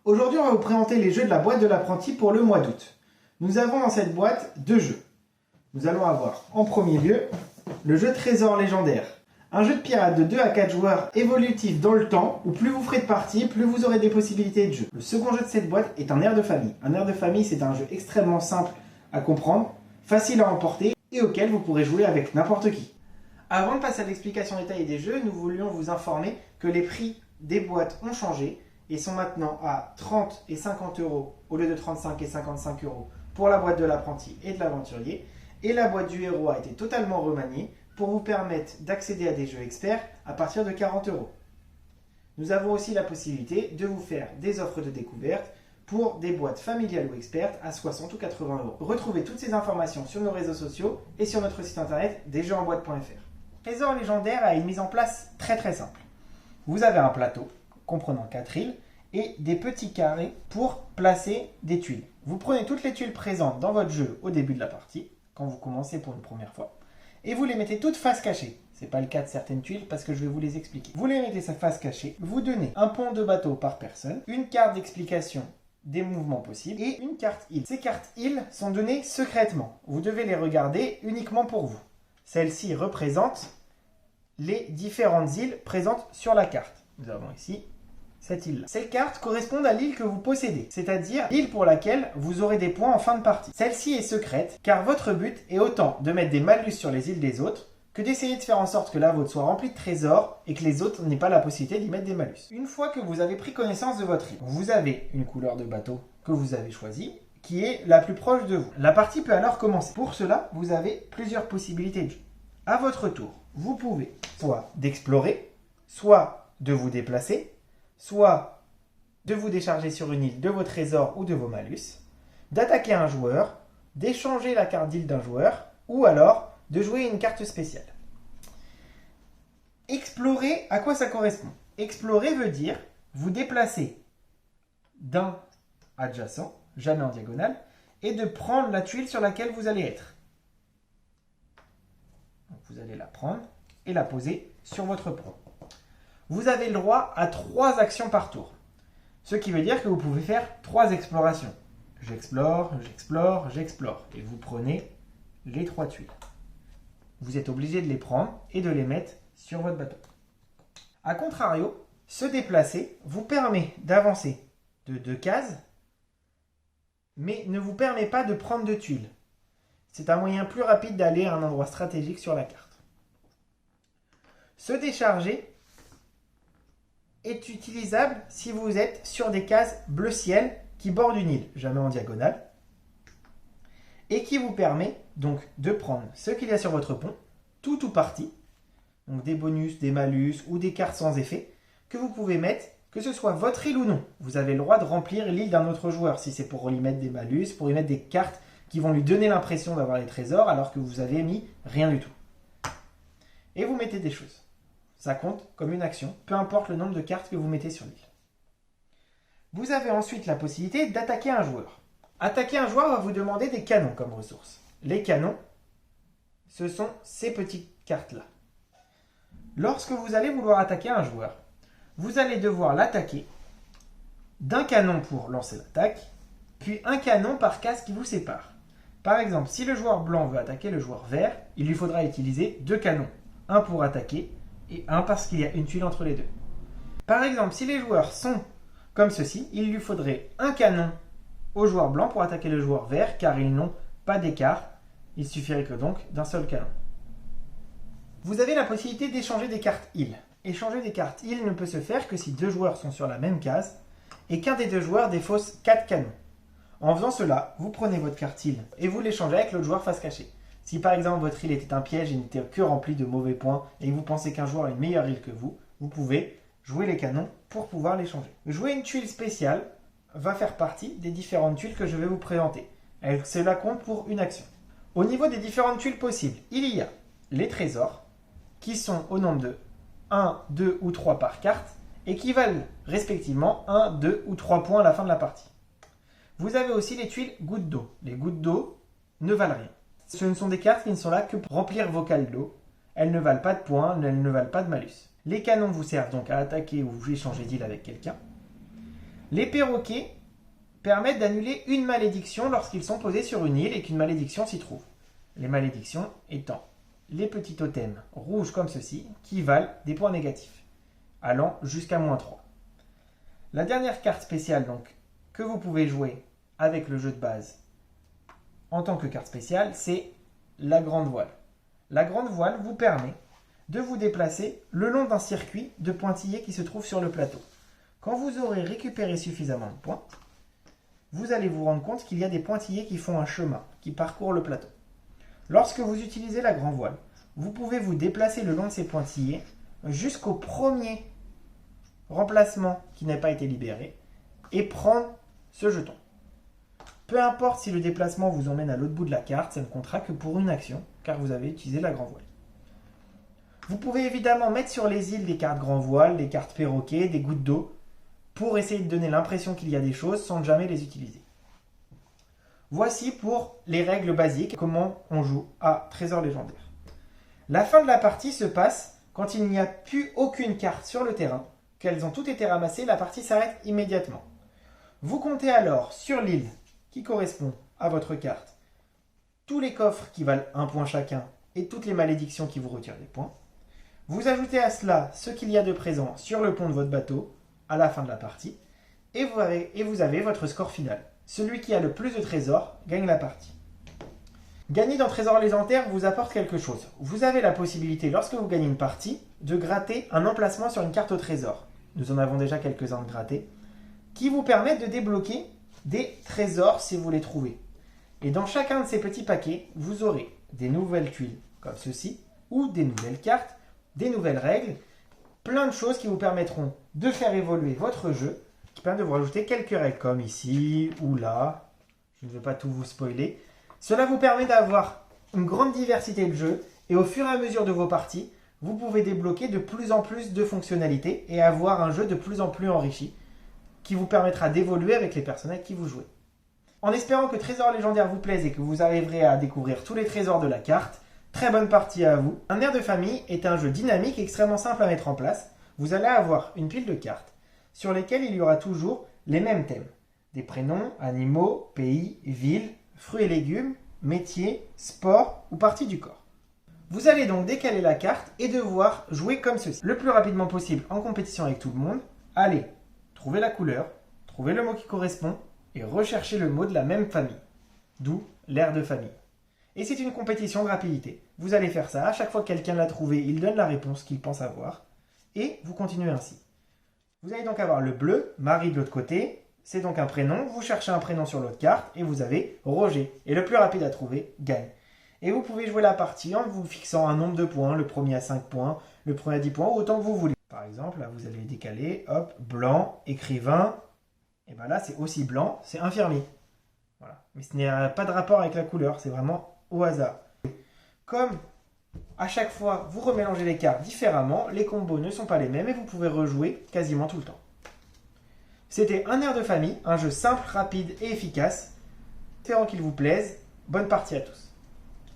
Aujourd'hui, on va vous présenter les jeux de la boîte de l'apprenti pour le mois d'août. Nous avons dans cette boîte deux jeux. Nous allons avoir en premier lieu le jeu Trésor légendaire. Un jeu de pirate de 2 à 4 joueurs évolutif dans le temps, où plus vous ferez de parties, plus vous aurez des possibilités de jeu. Le second jeu de cette boîte est un air de famille. Un air de famille, c'est un jeu extrêmement simple à comprendre, facile à emporter et auquel vous pourrez jouer avec n'importe qui. Avant de passer à l'explication détaillée des jeux, nous voulions vous informer que les prix des boîtes ont changé et sont maintenant à 30 et 50 euros au lieu de 35 et 55 euros pour la boîte de l'apprenti et de l'aventurier. Et la boîte du héros a été totalement remaniée pour vous permettre d'accéder à des jeux experts à partir de 40 euros. Nous avons aussi la possibilité de vous faire des offres de découverte pour des boîtes familiales ou expertes à 60 ou 80 euros. Retrouvez toutes ces informations sur nos réseaux sociaux et sur notre site internet desjeuxenboîte.fr. Trésor légendaire a une mise en place très simple. Vous avez un plateau comprenant 4 îles et des petits carrés pour placer des tuiles. Vous prenez toutes les tuiles présentes dans votre jeu au début de la partie, quand vous commencez pour une première fois, et vous les mettez toutes face cachée. Ce n'est pas le cas de certaines tuiles parce que je vais vous les expliquer. Vous les mettez face cachée, vous donnez un pont de bateau par personne, une carte d'explication des mouvements possibles et une carte île. Ces cartes îles sont données secrètement. Vous devez les regarder uniquement pour vous. Celles-ci représentent les différentes îles présentes sur la carte. Nous avons ici cette île-là. Ces cartes correspondent à l'île que vous possédez, c'est-à-dire l'île pour laquelle vous aurez des points en fin de partie. Celle-ci est secrète, car votre but est autant de mettre des malus sur les îles des autres, que d'essayer de faire en sorte que la vôtre soit remplie de trésors et que les autres n'aient pas la possibilité d'y mettre des malus. Une fois que vous avez pris connaissance de votre île, vous avez une couleur de bateau que vous avez choisie, qui est la plus proche de vous. La partie peut alors commencer. Pour cela, vous avez plusieurs possibilités de jeu. À votre tour, vous pouvez soit d'explorer, soit de vous déplacer, soit de vous décharger sur une île de vos trésors ou de vos malus, d'attaquer un joueur, d'échanger la carte d'île d'un joueur, ou alors de jouer une carte spéciale. Explorer, à quoi ça correspond? Explorer veut dire vous déplacer d'un adjacent, jamais en diagonale, et de prendre la tuile sur laquelle vous allez être. Donc vous allez la prendre et la poser sur votre pont. Vous avez le droit à 3 actions par tour. Ce qui veut dire que vous pouvez faire 3 explorations. J'explore, j'explore, j'explore. Et vous prenez les 3 tuiles. Vous êtes obligé de les prendre et de les mettre sur votre bateau. A contrario, se déplacer vous permet d'avancer de 2 cases, mais ne vous permet pas de prendre de tuiles. C'est un moyen plus rapide d'aller à un endroit stratégique sur la carte. Se décharger est utilisable si vous êtes sur des cases bleu ciel qui bordent une île, jamais en diagonale, et qui vous permet donc de prendre ce qu'il y a sur votre pont, tout ou partie, donc des bonus, des malus ou des cartes sans effet, que vous pouvez mettre, que ce soit votre île ou non. Vous avez le droit de remplir l'île d'un autre joueur, si c'est pour y mettre des malus, pour y mettre des cartes qui vont lui donner l'impression d'avoir les trésors, alors que vous avez mis rien du tout. Et vous mettez des choses. Ça compte comme une action, peu importe le nombre de cartes que vous mettez sur l'île. Vous avez ensuite la possibilité d'attaquer un joueur. Attaquer un joueur va vous demander des canons comme ressource. Les canons, ce sont ces petites cartes-là. Lorsque vous allez vouloir attaquer un joueur, vous allez devoir l'attaquer d'un canon pour lancer l'attaque, puis un canon par case qui vous sépare. Par exemple, si le joueur blanc veut attaquer le joueur vert, il lui faudra utiliser 2 canons. Un pour attaquer et un parce qu'il y a une tuile entre les deux. Par exemple, si les joueurs sont comme ceci, il lui faudrait un canon au joueur blanc pour attaquer le joueur vert, car ils n'ont pas d'écart. Il suffirait que donc d'un seul canon. Vous avez la possibilité d'échanger des cartes îles. Échanger des cartes îles ne peut se faire que si 2 joueurs sont sur la même case et qu'un des 2 joueurs défausse 4 canons. En faisant cela, vous prenez votre carte île et vous l'échangez avec l'autre joueur face cachée. Si par exemple votre île était un piège et n'était que remplie de mauvais points et que vous pensez qu'un joueur a une meilleure île que vous, vous pouvez jouer les canons pour pouvoir l'échanger. Jouer une tuile spéciale va faire partie des différentes tuiles que je vais vous présenter. Cela compte pour une action. Au niveau des différentes tuiles possibles, il y a les trésors qui sont au nombre de 1, 2 ou 3 par carte et qui valent respectivement 1, 2 ou 3 points à la fin de la partie. Vous avez aussi les tuiles gouttes d'eau. Les gouttes d'eau ne valent rien. Ce ne sont des cartes qui ne sont là que pour remplir vos cales d'eau. Elles ne valent pas de points, elles ne valent pas de malus. Les canons vous servent donc à attaquer ou échanger d'île avec quelqu'un. Les perroquets permettent d'annuler une malédiction lorsqu'ils sont posés sur une île et qu'une malédiction s'y trouve. Les malédictions étant les petits totems rouges comme ceci qui valent des points négatifs, allant jusqu'à -3. La dernière carte spéciale donc que vous pouvez jouer avec le jeu de base en tant que carte spéciale, c'est la grande voile. La grande voile vous permet de vous déplacer le long d'un circuit de pointillés qui se trouve sur le plateau. Quand vous aurez récupéré suffisamment de points, vous allez vous rendre compte qu'il y a des pointillés qui font un chemin, qui parcourent le plateau. Lorsque vous utilisez la grande voile, vous pouvez vous déplacer le long de ces pointillés jusqu'au premier remplacement qui n'a pas été libéré et prendre ce jeton. Peu importe si le déplacement vous emmène à l'autre bout de la carte, ça ne comptera que pour une action, car vous avez utilisé la grand voile. Vous pouvez évidemment mettre sur les îles des cartes grand voile, des cartes perroquets, des gouttes d'eau, pour essayer de donner l'impression qu'il y a des choses sans jamais les utiliser. Voici pour les règles basiques, comment on joue à Trésor légendaire. La fin de la partie se passe quand il n'y a plus aucune carte sur le terrain, qu'elles ont toutes été ramassées, la partie s'arrête immédiatement. Vous comptez alors sur l'île qui correspond à votre carte tous les coffres qui valent 1 point chacun et toutes les malédictions qui vous retirent des points. Vous ajoutez à cela ce qu'il y a de présent sur le pont de votre bateau à la fin de la partie et vous avez votre score final. Celui qui a le plus de trésors gagne la partie. Gagner dans Trésor légendaire vous apporte quelque chose. Vous avez la possibilité, lorsque vous gagnez une partie, de gratter un emplacement sur une carte au trésor. Nous en avons déjà quelques-uns de grattés, qui vous permettent de débloquer des trésors si vous les trouvez. Et dans chacun de ces petits paquets, vous aurez des nouvelles tuiles comme ceci, ou des nouvelles cartes, des nouvelles règles, plein de choses qui vous permettront de faire évoluer votre jeu, qui permettent de vous rajouter quelques règles comme ici ou là. Je ne veux pas tout vous spoiler. Cela vous permet d'avoir une grande diversité de jeux et au fur et à mesure de vos parties, vous pouvez débloquer de plus en plus de fonctionnalités et avoir un jeu de plus en plus enrichi qui vous permettra d'évoluer avec les personnages qui vous jouez. En espérant que Trésor légendaire vous plaise et que vous arriverez à découvrir tous les trésors de la carte, très bonne partie à vous. Un air de famille est un jeu dynamique et extrêmement simple à mettre en place. Vous allez avoir une pile de cartes sur lesquelles il y aura toujours les mêmes thèmes. Des prénoms, animaux, pays, villes, fruits et légumes, métiers, sport ou parties du corps. Vous allez donc décaler la carte et devoir jouer comme ceci. Le plus rapidement possible en compétition avec tout le monde. Allez, trouvez la couleur, trouvez le mot qui correspond et recherchez le mot de la même famille. D'où l'air de famille. Et c'est une compétition de rapidité. Vous allez faire ça, à chaque fois que quelqu'un l'a trouvé, il donne la réponse qu'il pense avoir. Et vous continuez ainsi. Vous allez donc avoir le bleu, Marie de l'autre côté. C'est donc un prénom. Vous cherchez un prénom sur l'autre carte et vous avez Roger. Et le plus rapide à trouver gagne. Et vous pouvez jouer la partie en vous fixant un nombre de points. Le premier à 5 points, le premier à 10 points, autant que vous voulez. Par exemple, là vous allez décaler, hop, blanc, écrivain. Et bien là c'est aussi blanc, c'est infirmier. Voilà. Mais ce n'est pas de rapport avec la couleur, c'est vraiment au hasard. Comme à chaque fois vous remélangez les cartes différemment, les combos ne sont pas les mêmes et vous pouvez rejouer quasiment tout le temps. C'était un air de famille, un jeu simple, rapide et efficace. Espérons qu'il vous plaise. Bonne partie à tous.